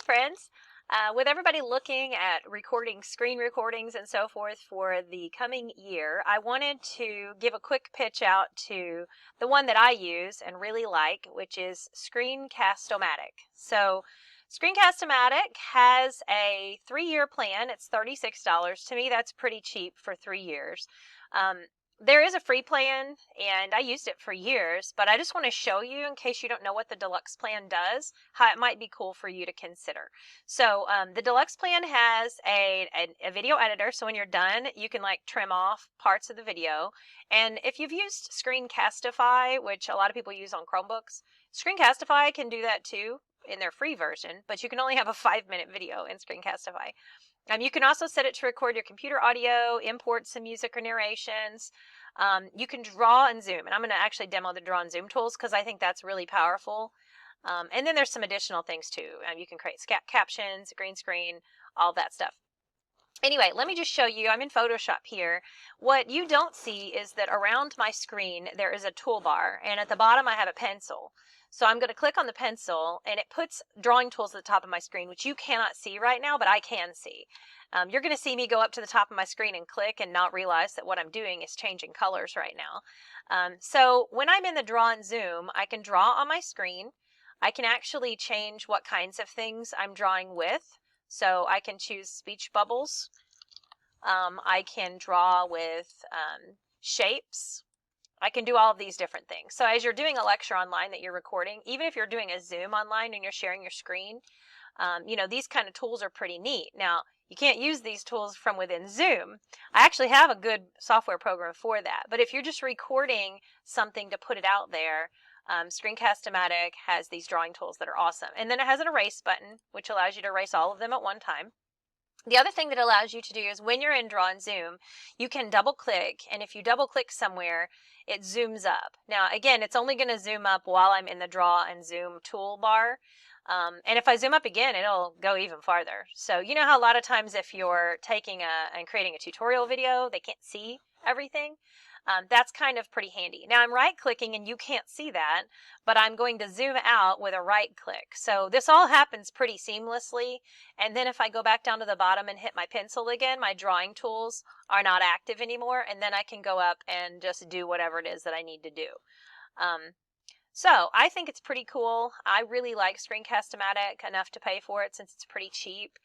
friends. With everybody looking at recording, screen recordings and so forth for the coming year, I wanted to give a quick pitch out to the one that I use and really like, which is Screencast-o-matic. So Screencast-o-matic has a 3-year plan. It's $36. To me, that's pretty cheap for 3 years. There is a free plan, and I used it for years, but I just want to show you, in case you don't know what the Deluxe Plan does, how it might be cool for you to consider. So the Deluxe Plan has a video editor, so when you're done, you can like trim off parts of the video. And if you've used Screencast-ify, which a lot of people use on Chromebooks, Screencast-ify can do that too in their free version, but you can only have a 5-minute video in Screencast-ify. You can also set it to record your computer audio, import some music or narrations. You can draw and zoom, and I'm going to actually demo the draw and zoom tools because I think that's really powerful. And then there's some additional things too. You can create captions, green screen, all that stuff. Anyway, let me just show you. I'm in Photoshop here. What you don't see is that around my screen there is a toolbar, and at the bottom I have a pencil. So I'm going to click on the pencil, and it puts drawing tools at the top of my screen, which you cannot see right now, but I can see. You're going to see me go up to the top of my screen and click and not realize that what I'm doing is changing colors right now. So when I'm in the draw and zoom, I can draw on my screen. I can actually change what kinds of things I'm drawing with. So I can choose speech bubbles. I can draw with shapes. I can do all of these different things. So as you're doing a lecture online that you're recording, even if you're doing a Zoom online and you're sharing your screen, these kind of tools are pretty neat. Now, you can't use these tools from within Zoom. I actually have a good software program for that. But if you're just recording something to put it out there, Screencast-o-matic has these drawing tools that are awesome. And then it has an erase button, which allows you to erase all of them at one time. The other thing that allows you to do is when you're in Draw and Zoom, you can double click, and if you double click somewhere, it zooms up. Now, again, it's only going to zoom up while I'm in the Draw and Zoom toolbar. And if I zoom up again, it'll go even farther. So you know how a lot of times if you're taking and creating a tutorial video, they can't see everything? That's kind of pretty handy. Now I'm right clicking and you can't see that, but I'm going to zoom out with a right click. So this all happens pretty seamlessly. And then if I go back down to the bottom and hit my pencil again, my drawing tools are not active anymore. And then I can go up and just do whatever it is that I need to do. So I think it's pretty cool. I really like Screencast-o-matic enough to pay for it since it's pretty cheap.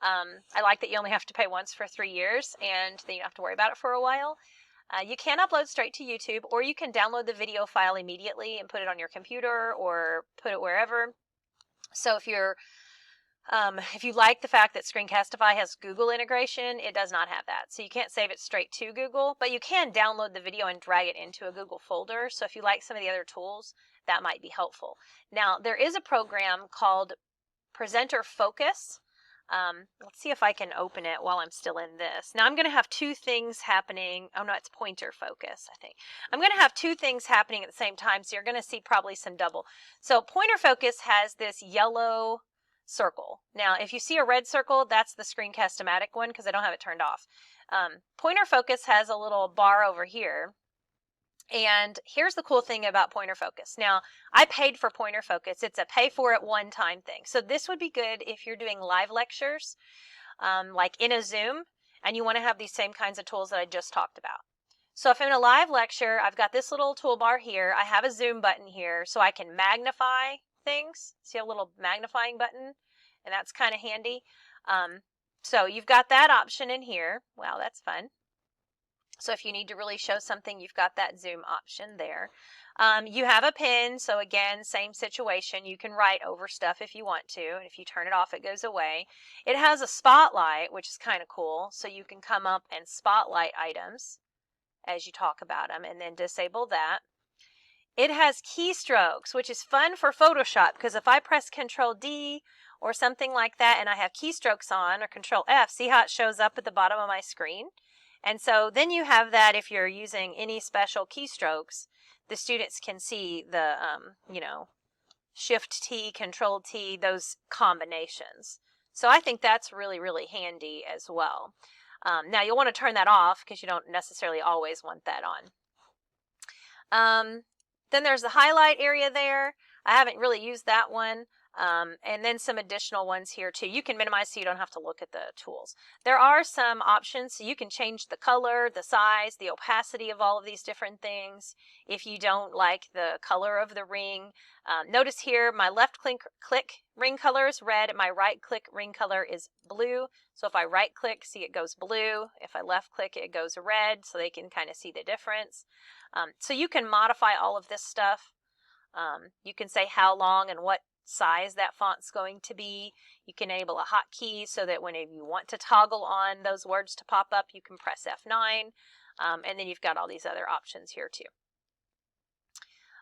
I like that you only have to pay once for 3 years and then you don't have to worry about it for a while. You can upload straight to YouTube, or you can download the video file immediately and put it on your computer or put it wherever. So if you like the fact that Screencast-ify has Google integration, it does not have that. So you can't save it straight to Google, but you can download the video and drag it into a Google folder. So if you like some of the other tools, that might be helpful. Now, there is a program called PointerFocus. Let's see if I can open it while I'm still in this. Now I'm going to have two things happening. Oh no, it's PointerFocus, I think. I'm going to have two things happening at the same time, so you're going to see probably some double. So PointerFocus has this yellow circle. Now if you see a red circle, that's the Screencast-o-matic one because I don't have it turned off. PointerFocus has a little bar over here. And here's the cool thing about PointerFocus. Now, I paid for PointerFocus. It's a pay-for-it one-time thing. So this would be good if you're doing live lectures, like in a Zoom, and you want to have these same kinds of tools that I just talked about. So if I'm in a live lecture, I've got this little toolbar here. I have a zoom button here, so I can magnify things. See a little magnifying button? And that's kind of handy. So you've got that option in here. Wow, that's fun. So if you need to really show something, you've got that zoom option there. You have a pen, so again, same situation. You can write over stuff if you want to, and if you turn it off, it goes away. It has a spotlight, which is kind of cool, so you can come up and spotlight items as you talk about them, and then disable that. It has keystrokes, which is fun for Photoshop, because if I press Control-D or something like that, and I have keystrokes on, or Control-F, see how it shows up at the bottom of my screen? And so then you have that if you're using any special keystrokes, the students can see the, Shift-T, Control-T, those combinations. So I think that's really, really handy as well. Now you'll want to turn that off because you don't necessarily always want that on. Then there's the highlight area there. I haven't really used that one. And then some additional ones here too. You can minimize so you don't have to look at the tools. There are some options, so you can change the color, the size, the opacity of all of these different things if you don't like the color of the ring. Notice here my left click ring color is red, my right click ring color is blue. So if I right click, see it goes blue. If I left click, it goes red, so they can kind of see the difference. So you can modify all of this stuff. You can say how long and what size that font's going to be. You can enable a hotkey so that whenever you want to toggle on those words to pop up, you can press F9. And then you've got all these other options here too.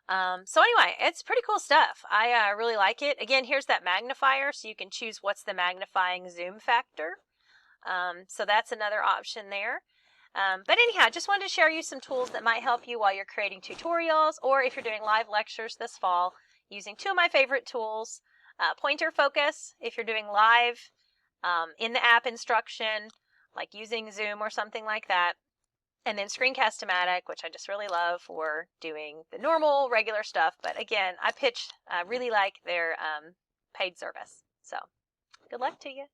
So anyway, it's pretty cool stuff. I really like it. Again, here's that magnifier, so you can choose what's the magnifying zoom factor. So that's another option there. But anyhow, just wanted to share you some tools that might help you while you're creating tutorials, or if you're doing live lectures this fall, using two of my favorite tools, PointerFocus, if you're doing live in the app instruction, like using Zoom or something like that, and then Screencast-o-matic, which I just really love for doing the normal, regular stuff. But again, I really like their paid service. So good luck to you.